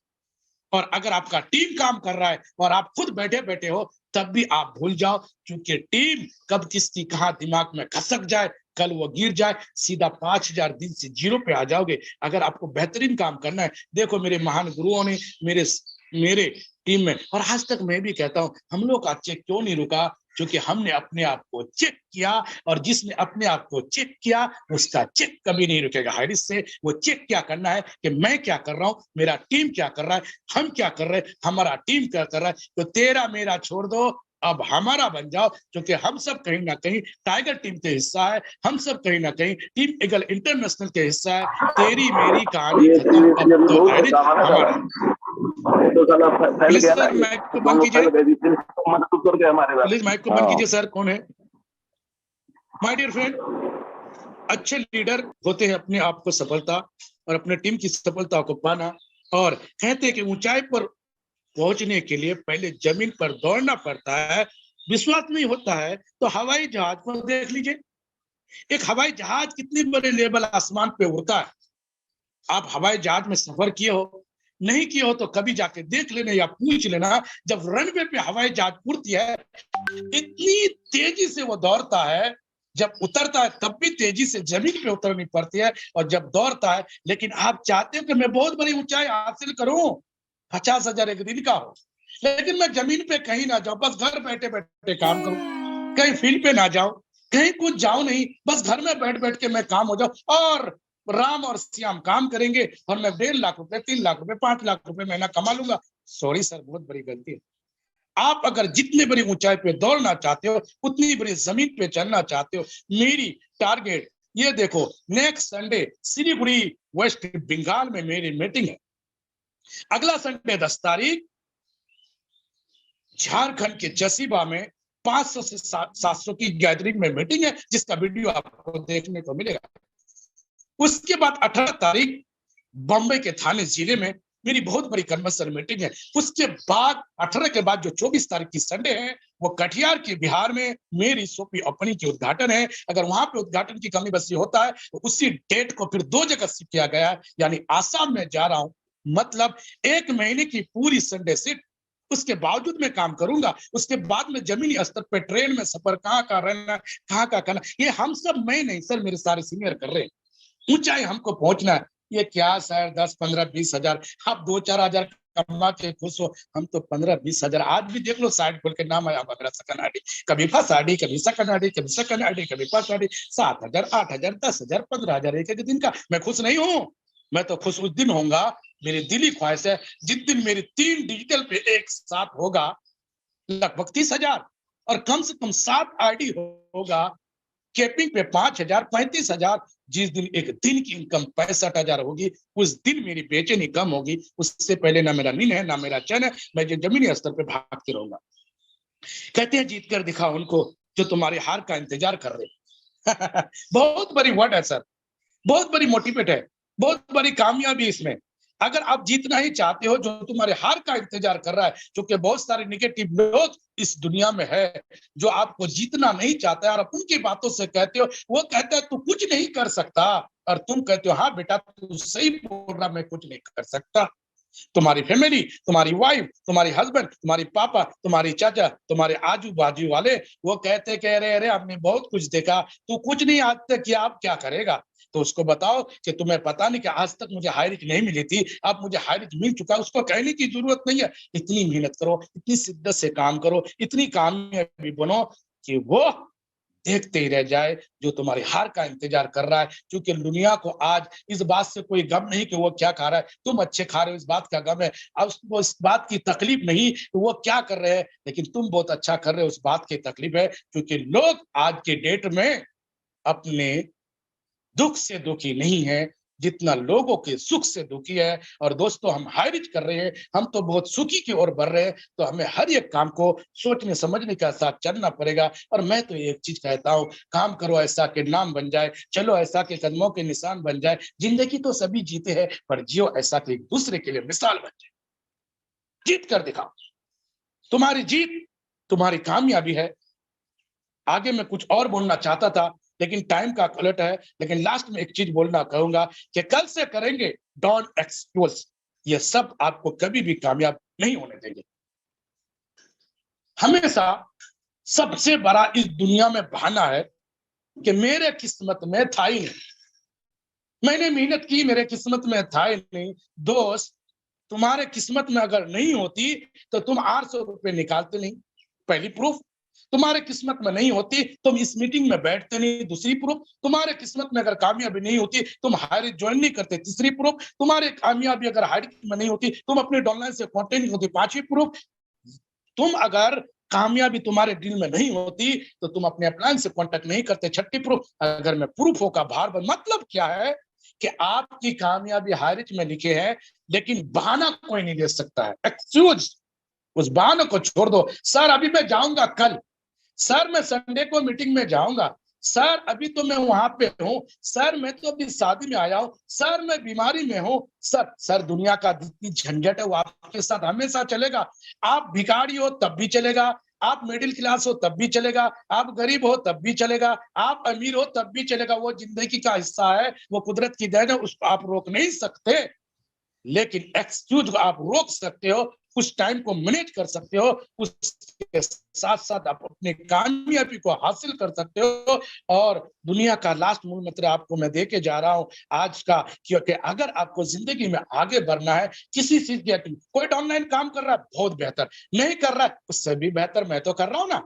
और अगर आपका टीम काम कर रहा है और आप खुद बैठे बैठे हो, तब भी आप भूल जाओ, क्योंकि टीम कब किसकी कहां दिमाग में खसक जाए, कल वो गिर जाए, सीधा 5000 दिन से जीरो पे आ जाओगे। अगर आपको बेहतरीन काम करना है, देखो मेरे महान गुरुओं ने मेरे मेरे टीम में, और आज तक मैं भी कहता हूं, हम लोग का चेक क्यों नहीं रुका, क्योंकि हमने अपने आप को चेक किया, और जिसने अपने आप को चेक किया उसका चेक कभी नहीं रुकेगा। हाइरिस से वो चेक क्या करना है कि मैं क्या कर रहा हूं, मेरा टीम क्या कर रहा है, हम क्या कर रहे हैं, हमारा टीम क्या कर रहा है। तो तेरा मेरा छोड़ दो, अब हमारा बन जाओ, क्योंकि हम सब कहीं ना कहीं टाइगर टीम के हिस्सा है, हम सब कहीं ना कहीं टीम ईगल इंटरनेशनल के हिस्सा है। तेरी मेरी कहानी खत्म, अब तो हारिज हमारा है। तो साला फैल प्लीज गया ना, सर ये माइक को हम बंद लोग फैल कीजिए, गए, जितने मदद कर गए हमारे प्लीज साथ। माइक को बंद हाँ कीजिए। सर कौन है? माय डियर फ्रेंड, अच्छे लीडर होते हैं अपने आप को सफलता और अपने टीम की सफलता को पाना, और कहते हैं कि ऊंचाई पर पहुंचने के लिए पहले जमीन पर दौड़ना पड़ता है। विश्वास नहीं होता है तो हवाई जहाज को देख लीजिए। एक हवाई जहाज कितने बड़े लेवल आसमान पे उड़ता है। आप हवाई जहाज में सफर किए हो, नहीं किए हो तो कभी जाके देख लेना या पूछ लेना। जब रनवे पे हवाई जहाज उड़ती है, इतनी तेजी से वो दौड़ता है, जब उतरता है तब भी तेजी से जमीन पे उतरनी पड़ती है, और जब दौड़ता है। लेकिन आप चाहते हो कि मैं बहुत बड़ी ऊंचाई हासिल करूं, 50,000 एक दिन का हो, लेकिन मैं जमीन पे कहीं ना जाऊं, बस घर बैठे बैठे काम करूं, कहीं फील्ड पे ना जाऊं, कहीं कुछ जाऊं नहीं, बस घर में बैठ बैठ के मैं काम हो जाऊं, और राम और श्याम काम करेंगे और मैं 1.5 लाख रुपए, 3 लाख रुपए, 5 लाख रुपए महीना कमा लूंगा। सॉरी सर, बहुत बड़ी गलती है। आप अगर जितनी बड़ी ऊंचाई पे दौड़ना चाहते हो, उतनी बड़ी जमीन पे चलना चाहते हो, मेरी टारगेट ये देखो, नेक्स्ट संडे सिलीगुड़ी वेस्ट बंगाल में मेरी मीटिंग है। अगला संडे 10 तारीख झारखंड के जसीबा में 500 से 700 की गैदरिंग में मीटिंग है, जिसका वीडियो आपको देखने को मिलेगा। उसके बाद 18 तारीख बॉम्बे के थाने जिले में मेरी बहुत बड़ी कन्वेंशन मीटिंग है। उसके बाद 18 के बाद जो 24 तारीख की संडे है, वो कटिहार के बिहार में मेरी सोपी ओपनिंग की उद्घाटन है। अगर वहां पे उद्घाटन की कमी बसी होता है तो उसी डेट को फिर 2 जगह शिफ्ट किया गया है, यानी आसाम में जा रहा हूं। मतलब 1 महीने की पूरी संडे शिफ्ट, उसके बावजूद मैं काम करूंगा। उसके बाद में जमीनी स्तर पर ट्रेन में सफर कहाँ का रहना, कहाँ का करना, ये हम सब, मैं नहीं सर, मेरे सारे सीनियर कर रहे हैं। ऊंचाई हमको पहुंचना है। ये क्या सर 10, 15, 20 हजार, आप 2, 4 हजार कमा के खुश हो, हम तो 15, 20 हजार। आज भी देख लो, साइड खोल के नाम आया मेरा सकन आईडी, कभी फर्स्ट आईडी, कभी सेकंड आईडी, कभी सेकंड आईडी, कभी फर्स्ट आईडी। 7 हजार, 8 हजार, 10 हजार, 15 हजार एक एक दिन का। मैं खुश नहीं हूं। मैं तो खुश उस दिन होऊंगा, मेरी दिली ख्वाहिश है, जिस दिन मेरी 3 डिजिटल पे एक साथ होगा लगभग 30 हजार, और कम से कम 7 आईडी होगा, कैपिंग पे 5 हजार, 35 हजार। जिस दिन एक दिन की इनकम 65 हजार होगी, उस दिन मेरी बेचैनी कम होगी। उससे पहले ना मेरा नींद है, ना मेरा चैन है, मैं जमीनी स्तर पे भागते रहूंगा। कहते हैं जीत कर दिखा उनको जो तुम्हारी हार का इंतजार कर रहे। बहुत बड़ी वर्ड है सर, बहुत बड़ी मोटिवेट है, बहुत बड़ी कामयाबी इसमें। अगर आप जीतना ही चाहते हो, जो तुम्हारे हार का इंतजार कर रहा है, क्योंकि बहुत सारे निगेटिव लोग इस दुनिया में है जो आपको जीतना नहीं चाहता है, और आप उनकी बातों से कहते हो, वो कहता है तू कुछ नहीं कर सकता, और तुम कहते हो हाँ बेटा तू सही बोल रहा, मैं कुछ नहीं कर सकता। तुम्हारी फैमिली, तुम्हारी वाइफ, तुम्हारी हस्बैंड, तुम्हारी पापा, तुम्हारी चाचा, तुम्हारे आजू बाजू वाले, वो कहते कह रहे अरे हमने बहुत कुछ देखा, तू कुछ नहीं आज तक किया, आप क्या करेगा? तो उसको बताओ कि तुम्हें पता नहीं कि आज तक मुझे हायरिक नहीं मिली थी, अब मुझे हायरिक मिल चुका है। उसको कहने की जरूरत नहीं है। इतनी मेहनत करो, इतनी शिद्दत से काम करो, इतनी कामयाबी बनो कि वो देखते ही रह जाए जो तुम्हारी हार का इंतजार कर रहा है। क्योंकि दुनिया को आज इस बात से कोई गम नहीं कि वो क्या खा रहा है, तुम अच्छे खा रहे हो, इस बात का गम है। अब उसको इस बात की तकलीफ नहीं कि वो क्या कर रहे हैं, लेकिन तुम बहुत अच्छा कर रहे हो, उस बात की तकलीफ है। क्योंकि लोग आज के डेट में अपने दुख से दुखी नहीं है जितना लोगों के सुख से दुखी है। और दोस्तों, हम हाइरिच कर रहे हैं, हम तो बहुत सुखी की ओर बढ़ रहे हैं, तो हमें हर एक काम को सोचने समझने के साथ चलना पड़ेगा। और मैं तो एक चीज कहता हूं, काम करो ऐसा के नाम बन जाए, चलो ऐसा के कदमों के निशान बन जाए। जिंदगी तो सभी जीते हैं, पर जियो ऐसा के एक दूसरे के लिए मिसाल बन जाए। जीत कर दिखाओ, तुम्हारी जीत तुम्हारी कामयाबी है। आगे मैं कुछ और बोलना चाहता था, लेकिन टाइम का कलट है। लेकिन लास्ट में एक चीज बोलना कहूंगा कि कल से करेंगे डॉन एक्सप्लोस, ये सब आपको कभी भी कामयाब नहीं होने देंगे। हमेशा सबसे बड़ा इस दुनिया में बहाना है कि मेरे किस्मत में था ही नहीं, मैंने मेहनत की, मेरे किस्मत में था ही नहीं। दोस्त, तुम्हारे किस्मत में अगर नहीं होती तो तुम 800 रुपए निकालते नहीं, पहली प्रूफ। तुम्हारे किस्मत में नहीं होती तुम इस मीटिंग में बैठते नहीं, दूसरी प्रूफ। तुम्हारे किस्मत में अगर कामयाबी नहीं होती तुम हायर ज्वाइन नहीं करते, तीसरी प्रूफ। तुम्हारे कामयाबी अगर हायर में नहीं होती तुम अपने डॉनलाइन से कॉन्टेंट नहीं होती, पांचवी प्रूफ। तुम अगर कामयाबी तुम्हारे दिल में नहीं होती तो तुम अपने अप्लायंस से कांटेक्ट नहीं करते। छठी प्रूफ, अगर मैं प्रूफों का भार बन, मतलब क्या है कि आपकी कामयाबी हारिज में लिखे है, लेकिन बहाना कोई नहीं दे सकता है, एक्सक्यूज। उस बहाने को छोड़ दो। सर अभी मैं जाऊंगा कल, सर मैं संडे को मीटिंग में जाऊंगा, सर अभी तो मैं वहां पे हूं, सर मैं तो अभी शादी में आया हूं, सर मैं बीमारी में हूं। सर दुनिया का जितनी झंझट है वो आपके साथ हमेशा चलेगा। आप भिखारी हो तब भी चलेगा, आप मिडिल क्लास हो तब भी चलेगा, आप गरीब हो तब भी चलेगा, आप अमीर हो तब भी चलेगा। वो जिंदगी का हिस्सा है, वो कुदरत की देन है, उसको आप रोक नहीं सकते। लेकिन एक्सक्यूज को आप रोक सकते हो, उस टाइम को मैनेज कर सकते हो, उसके साथ साथ आप अपनी कामयाबी को हासिल कर सकते हो। और दुनिया का लास्ट मूल मंत्र आपको मैं दे के जा रहा हूं आज का, क्योंकि अगर आपको जिंदगी में आगे बढ़ना है, किसी चीज की, कोई ऑनलाइन काम कर रहा है बहुत बेहतर, नहीं कर रहा है उससे भी बेहतर मैं तो कर रहा हूं ना।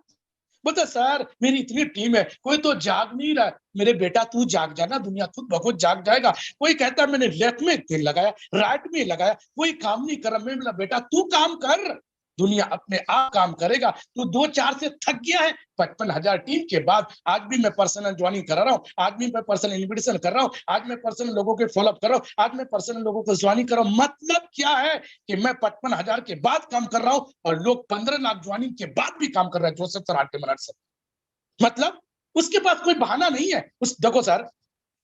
बोलते सर मेरी इतनी टीम है, कोई तो जाग नहीं रहा। मेरे बेटा तू जाग जाना, दुनिया खुद बखुद जाग जाएगा। कोई कहता है मैंने लेफ्ट में तेल लगाया, राइट में लगाया, कोई काम नहीं कर रहा। मैं बोला बेटा तू काम कर, दुनिया अपने आप काम करेगा। तू 2-4 से थक गया है, 55,000 टीम के बाद आज भी मैं पर्सनल ज्वाइनिंग कर रहा हूँ, आज भी मैं पर्सनल इन्विटेशन कर रहा हूँ, आज मैं पर्सनल लोगों के फॉलोअप कर रहा हूँ, आज मैं पर्सनल लोगों को ज्वाइनिंग कर रहा हूँ। मतलब क्या है कि मैं 55,000 के बाद काम कर रहा हूँ और लोग 15 लाख ज्वाइनिंग के बाद भी काम कर रहे हैं। जोसेफ सर, आटे मिनट से मतलब उसके पास कोई बहाना नहीं है। उस देखो सर,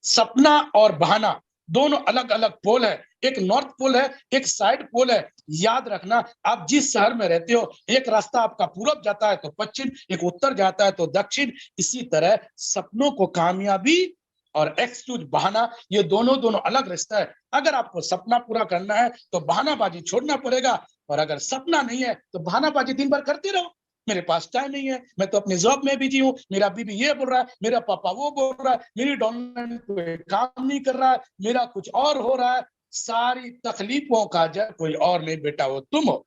सपना और बहाना दोनों अलग अलग पोल है, एक नॉर्थ पोल है, एक साइड पोल है। याद रखना, आप जिस शहर में रहते हो, एक रास्ता आपका पूरब जाता है तो पश्चिम, एक उत्तर जाता है तो दक्षिण। इसी तरह सपनों को कामयाबी और एक्सक्यूज बहाना, ये दोनों दोनों अलग रास्ता है। अगर आपको सपना पूरा करना है तो बहानाबाजी छोड़ना पड़ेगा, और अगर सपना नहीं है तो बहानाबाजी दिन भर करते रहो। मेरे पास टाइम नहीं है, मैं तो अपने जॉब में बिजी हूँ, मेरा बीबी ये बोल रहा है, मेरा पापा वो बोल रहा है, मेरी ऑनलाइन कोई काम नहीं कर रहा है, मेरा कुछ और हो रहा है। सारी तकलीफों का जड़ कोई और नहीं बेटा, वो तुम हो।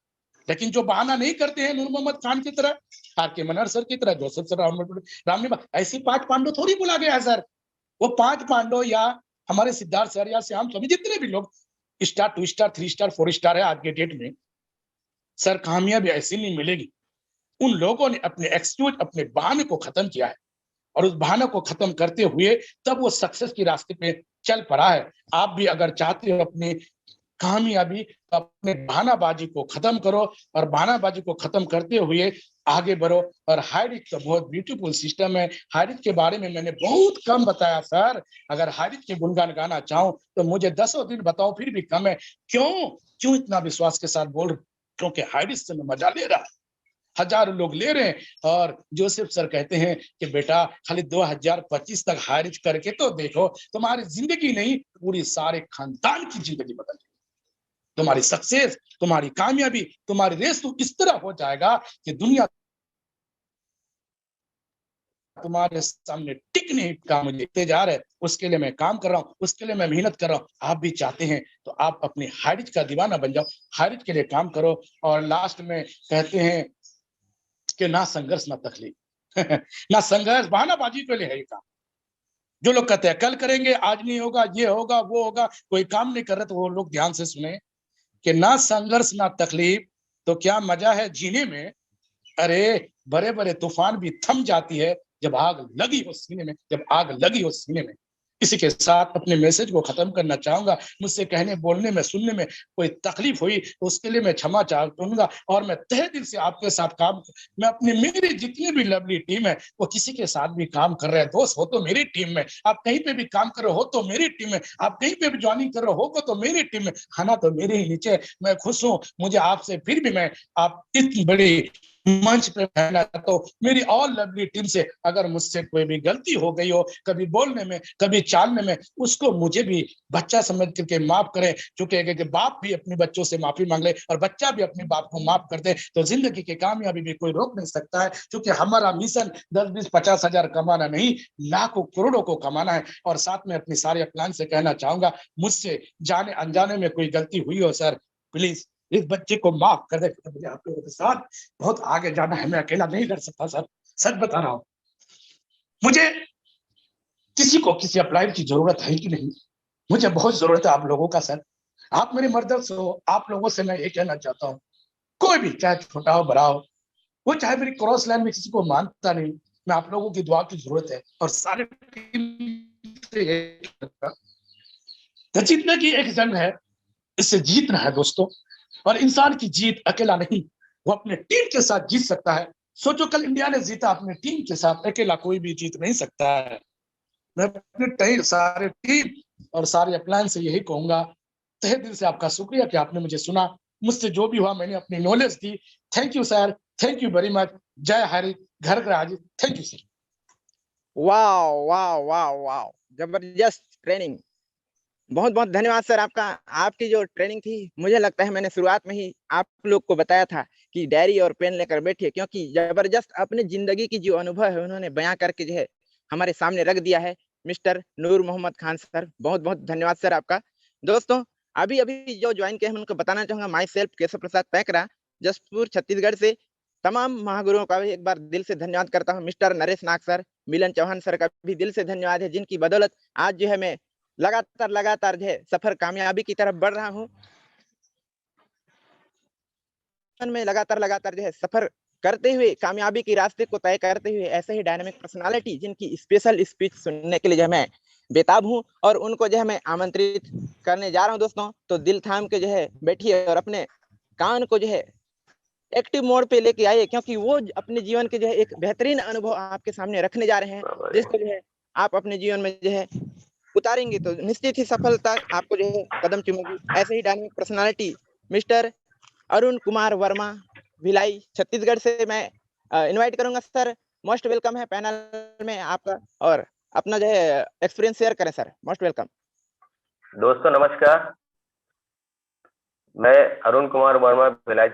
लेकिन जो बहाना नहीं करते हैं, नूर मोहम्मद खान की तरह, आर के मनहर सर की तरह, जोसेफ सर, राम ने ऐसी 5 पांडव थोड़ी बोला गया है सर। वो 5 पांडव या हमारे सिद्धार्थ सर या श्याम स्वामी, जितने भी लोग स्टार 2 स्टार 3 स्टार 4 स्टार है आज के डेट में, सर कामयाबी ऐसी नहीं मिलेगी। उन लोगों ने अपने एक्सक्यूज, अपने बहाने को खत्म किया है, और उस बहाने को खत्म करते हुए तब वो सक्सेस की रास्ते पे चल पड़ा है। आप भी अगर चाहते हो अपनी कामयाबी, तो अपने बहानाबाजी को खत्म करो, और बहानाबाजी को खत्म करते हुए आगे बढ़ो। और हाइरिच तो बहुत ब्यूटीफुल सिस्टम है। हाइरिच के बारे में मैंने बहुत कम बताया सर। अगर हाइरिच के गुणगान गाना चाहूं तो मुझे 10 दिन बताओ फिर भी कम है। क्यों क्यों इतना विश्वास के साथ बोल रहे? क्योंकि हाइरिच से मैं मजा ले रहा, हजारों लोग ले रहे हैं। और जोसेफ सर कहते हैं कि बेटा खाली 2025 तक हारिज करके तो देखो, तुम्हारी जिंदगी नहीं पूरी सारे खानदान की जिंदगी बदल जाएगी। तुम्हारी सक्सेस, तुम्हारी कामयाबी, तुम्हारी रेस तो इस तरह हो जाएगा कि दुनिया तुम्हारे सामने टिक नहीं का। मुझे इंतजार है, उसके लिए मैं काम कर रहा हूँ, उसके लिए मैं मेहनत कर रहा हूँ। आप भी चाहते हैं तो आप अपने हारिज का दीवाना बन जाओ, हारिज के लिए काम करो। और लास्ट में कहते हैं कि ना संघर्ष ना तकलीफ ना संघर्ष, बहानाबाजी के लिए है ये काम। जो लोग कहते हैं कल करेंगे, आज नहीं होगा, ये होगा वो होगा, कोई काम नहीं कर रहे, तो वो लोग ध्यान से सुने कि ना संघर्ष ना तकलीफ तो क्या मजा है जीने में। अरे बड़े बड़े तूफान भी थम जाती है जब आग लगी हो सीने में, जब आग लगी हो सीने में। इसी के साथ अपने मैसेज को खत्म करना चाहूंगा। मुझसे कहने बोलने में सुनने में कोई तकलीफ हुई तो उसके लिए मैं क्षमा चाहूंगा। और मैं तहे दिल से आपके साथ काम, मैं अपनी मेरी जितनी भी लवली टीम है वो किसी के साथ भी काम कर रहे हैं, दोस्त हो तो मेरी टीम में, आप कहीं पे भी काम कर रहे हो तो मेरी टीम में, आप कहीं पे भी ज्वाइनिंग कर रहे हो तो मेरी टीम में, खाना तो मेरे ही नीचे। मैं खुश हूँ। मुझे आपसे फिर भी मैं आप इतनी बड़ी मंच पे कहना चाहता हूँ, मेरी ऑल लवली टीम से, अगर मुझसे कोई भी गलती हो गई हो कभी बोलने में, कभी चालने में, उसको मुझे भी बच्चा समझ करके माफ करें। क्योंकि बाप भी अपने बच्चों से माफी मांग ले और बच्चा भी अपने बाप को माफ कर दे तो जिंदगी की कामयाबी भी कोई रोक नहीं सकता है। क्योंकि हमारा मिशन 10-20-50 हजार कमाना नहीं, लाखों करोड़ों को कमाना है। और साथ में अपनी सारे प्लान से कहना चाहूंगा, मुझसे जाने अनजाने में कोई गलती हुई हो सर, प्लीज इस बच्चे को माफ कर दे। मुझे आप लोगों के साथ बहुत आगे जाना है, मैं अकेला नहीं कर सकता सर, सच बता रहा हूँ। मुझे किसी को किसी अप्लाई की जरूरत है कि नहीं, मुझे बहुत जरूरत है आप लोगों का सर। आप मेरे मर्द हो, आप लोगों से मैं ये कहना चाहता हूँ, कोई भी चाहे छोटा हो बड़ा हो, वो चाहे मेरी क्रॉस लाइन में किसी को मानता नहीं, मैं आप लोगों की दुआ की जरूरत है और सारे टीम से यही कहूंगा, तो जीतने की एक जंग है, इससे जीतना है दोस्तों। और इंसान की जीत अकेला नहीं, वो अपने टीम के साथ जीत सकता है। सोचो कल इंडिया ने जीता अपने टीम के साथ, अकेला कोई भी जीत नहीं सकता है। मैं अपने सारे टीम और सारे अपलायंस से यही कहूंगा, तहे दिल से आपका शुक्रिया कि आपने मुझे सुना, मुझसे जो भी हुआ मैंने अपनी knowledge the. Thank you sir, thank you very much. जय हरि, घर राज। Thank you sir. वाह वाह वाह वाह, जबरदस्त ट्रेनिंग। बहुत बहुत धन्यवाद सर आपका। आपकी जो ट्रेनिंग थी, मुझे लगता है मैंने शुरुआत में ही आप लोग को बताया था कि डायरी और पेन लेकर बैठिए, क्योंकि जबरदस्त अपने जिंदगी की जो अनुभव है उन्होंने बयां करके जो है हमारे सामने रख दिया है। मिस्टर नूर मोहम्मद खान सर, बहुत बहुत धन्यवाद सर आपका। दोस्तों, अभी अभी जो ज्वाइन किए हैं उनको बताना चाहूंगा, माई सेल्फ केशव प्रसाद पैकरा, जसपुर छत्तीसगढ़ से। तमाम महागुरुओं का भी एक बार दिल से धन्यवाद करता हूँ। मिस्टर नरेश नाग सर, मिलन चौहान सर का भी दिल से धन्यवाद है, जिनकी बदौलत आज जो है मैं लगातार जो है सफर कामयाबी की तरफ बढ़ रहा हूँ। में लगातार जो है सफर करते हुए कामयाबी के रास्ते को तय करते हुए ऐसे ही डायनामिक पर्सनालिटी जिनकी स्पेशल स्पीच सुनने के लिए जो है मैं बेताब हूँ और उनको जो है मैं आमंत्रित करने जा रहा हूँ दोस्तों। तो दिल थाम के जो है बैठिए और अपने कान को जो है एक्टिव मोड पे लेके आइए, क्योंकि वो अपने जीवन के जो है एक बेहतरीन अनुभव आपके सामने रखने जा रहे हैं, जिसको जो है आप अपने जीवन में जो है उतारेंगे तो निश्चित ही सफलता आपको जो है कदम चूमेगी। ऐसे ही dynamic personality mister Arun Kumar Verma, Bhilai, Chhattisgarh से मैं इनवाइट करूंगा सर। मोस्ट वेलकम है पैनल में आपका, और अपना जो है एक्सपीरियंस शेयर करें सर। Most welcome. दोस्तों नमस्कार, मैं अरुण कुमार वर्मा भिलाई